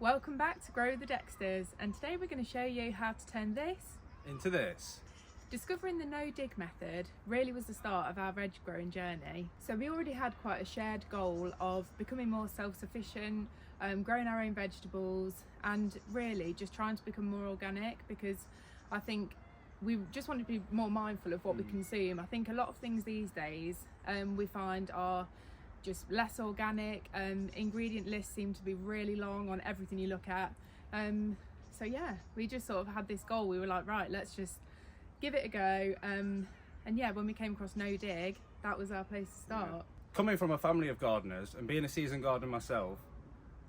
Welcome back to Grow the Dexters, and today we're going to show you how to turn this into this. Discovering the no-dig method really was the start of our veg growing journey. So we already had quite a shared goal of becoming more self-sufficient, growing our own vegetables, and really just trying to become more organic, because I think we just want to be more mindful of what we consume. I think a lot of things these days we find are just less organic. Ingredient lists seem to be really long on everything you look at. So yeah, we just sort of had this goal. We were like, right, let's just give it a go. And yeah, when we came across no dig, that was our place to start. Yeah. Coming from a family of gardeners and being a seasoned gardener myself,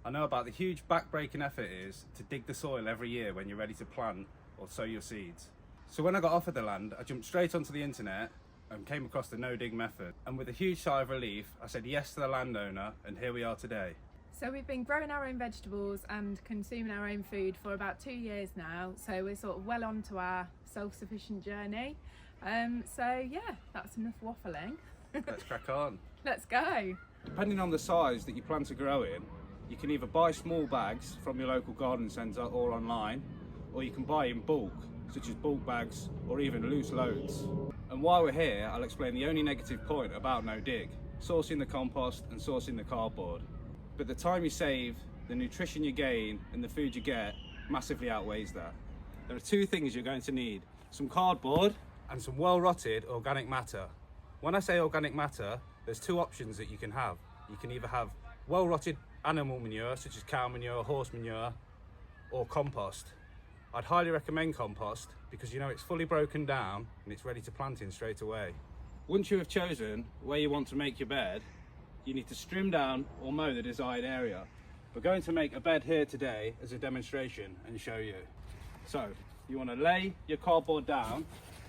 I know about the huge back-breaking effort it is to dig the soil every year when you're ready to plant or sow your seeds. So when I got offered the land, I jumped straight onto the internet and came across the no-dig method. And with a huge sigh of relief, I said yes to the landowner, and here we are today. So we've been growing our own vegetables and consuming our own food for about 2 years now. So we're sort of well on to our self-sufficient journey. So yeah, that's enough waffling. Let's crack on. Let's go. Depending on the size that you plan to grow in, you can either buy small bags from your local garden centre or online, or you can buy in bulk, such as bulk bags or even loose loads. And while we're here, I'll explain the only negative point about no dig: sourcing the compost and sourcing the cardboard. But the time you save, the nutrition you gain and the food you get massively outweighs that. There are two things you're going to need: some cardboard and some well-rotted organic matter. When I say organic matter, there's two options that you can have. You can either have well-rotted animal manure, such as cow manure, horse manure, or compost. I'd highly recommend compost because you know it's fully broken down and it's ready to plant in straight away. Once you have chosen where you want to make your bed, you need to trim down or mow the desired area. We're going to make a bed here today as a demonstration and show you. So you want to lay your cardboard down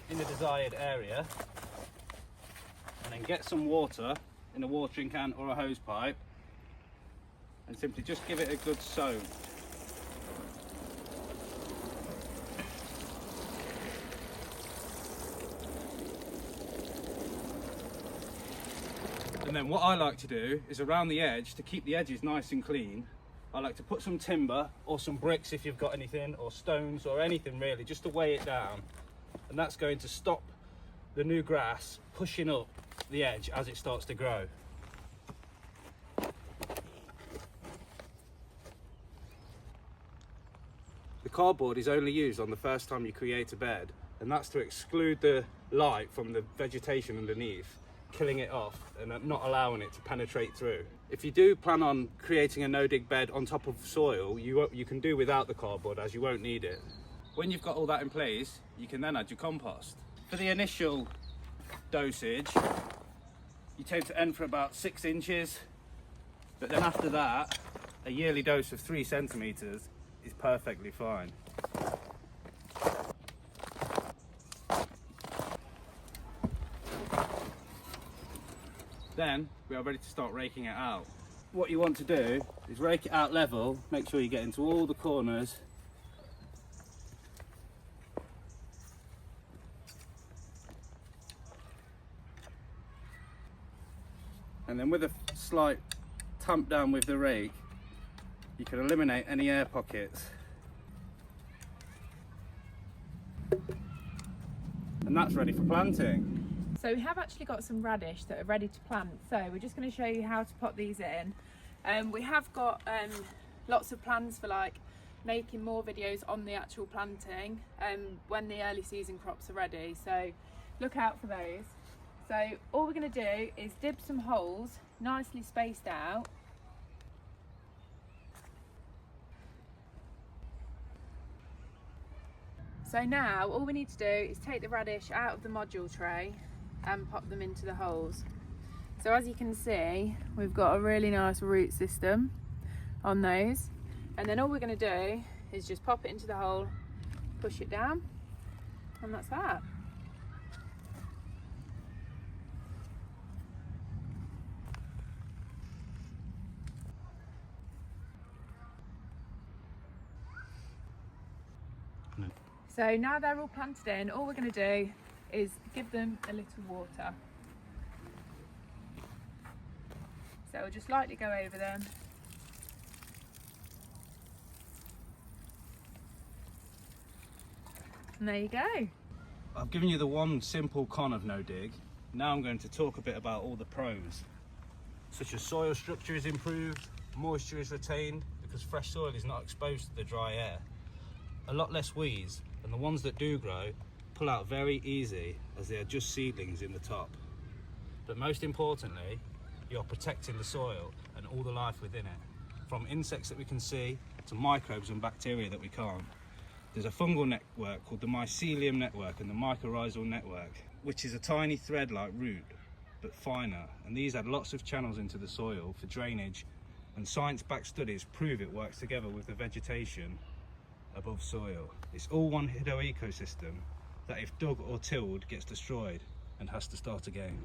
in the desired area and then get some water in a watering can or a hose pipe and simply just give it a good soak. And then what I like to do is around the edge, to keep the edges nice and clean, I like to put some timber or some bricks if you've got anything, or stones or anything really, just to weigh it down. And that's going to stop the new grass pushing up the edge as it starts to grow. The cardboard is only used on the first time you create a bed, and that's to exclude the light from the vegetation underneath, killing it off and not allowing it to penetrate through. If you do plan on creating a no-dig bed on top of soil, you can do without the cardboard, as you won't need it. When you've got all that in place, you can then add your compost. For the initial dosage, you tend to end for about 6 inches, but then after that, a yearly dose of 3 centimetres is perfectly fine. Then we are ready to start raking it out. What you want to do is rake it out level, make sure you get into all the corners. And then with a slight tamp down with the rake, you can eliminate any air pockets. And that's ready for planting. So we have actually got some radish that are ready to plant. So we're just going to show you how to pot these in. We have got lots of plans for like making more videos on the actual planting when the early season crops are ready. So look out for those. So all we're going to do is dip some holes nicely spaced out. So now all we need to do is take the radish out of the module tray and pop them into the holes. So as you can see, we've got a really nice root system on those, and then all we're going to do is just pop it into the hole, push it down, and that's that. So now they're all planted in, all we're going to do is give them a little water. So we'll just lightly go over them And there you go. I've given you the one simple con of no dig. Now I'm going to talk a bit about all the pros, such as soil structure is improved, moisture is retained because fresh soil is not exposed to the dry air, a lot less weeds, and the ones that do grow pull out very easy as they are just seedlings in the top. But most importantly, you're protecting the soil and all the life within it, from insects that we can see to microbes and bacteria that we can't. There's a fungal network called the mycelium network and the mycorrhizal network, which is a tiny thread-like root, but finer, and these add lots of channels into the soil for drainage, and science-backed studies prove it works together with the vegetation above soil. It's all one hidden ecosystem that if dug or tilled gets destroyed and has to start again.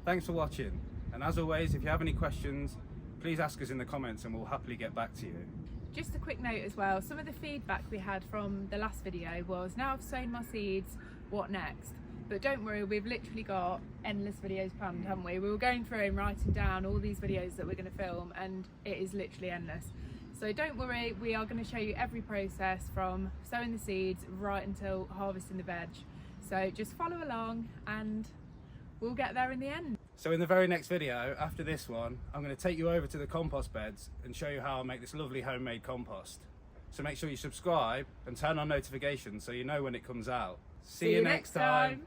Thanks for watching, and as always, if you have any questions, please ask us in the comments and we'll happily get back to you. Just a quick note as well, some of the feedback we had from the last video was, now I've sown my seeds, what next? But don't worry, we've literally got endless videos planned, haven't we? We were going through and writing down all these videos that we're going to film, and it is literally endless. So don't worry, we are going to show you every process from sowing the seeds right until harvesting the veg. So just follow along and we'll get there in the end. So in the very next video, after this one, I'm going to take you over to the compost beds and show you how I make this lovely homemade compost. So make sure you subscribe and turn on notifications so you know when it comes out. See you next time.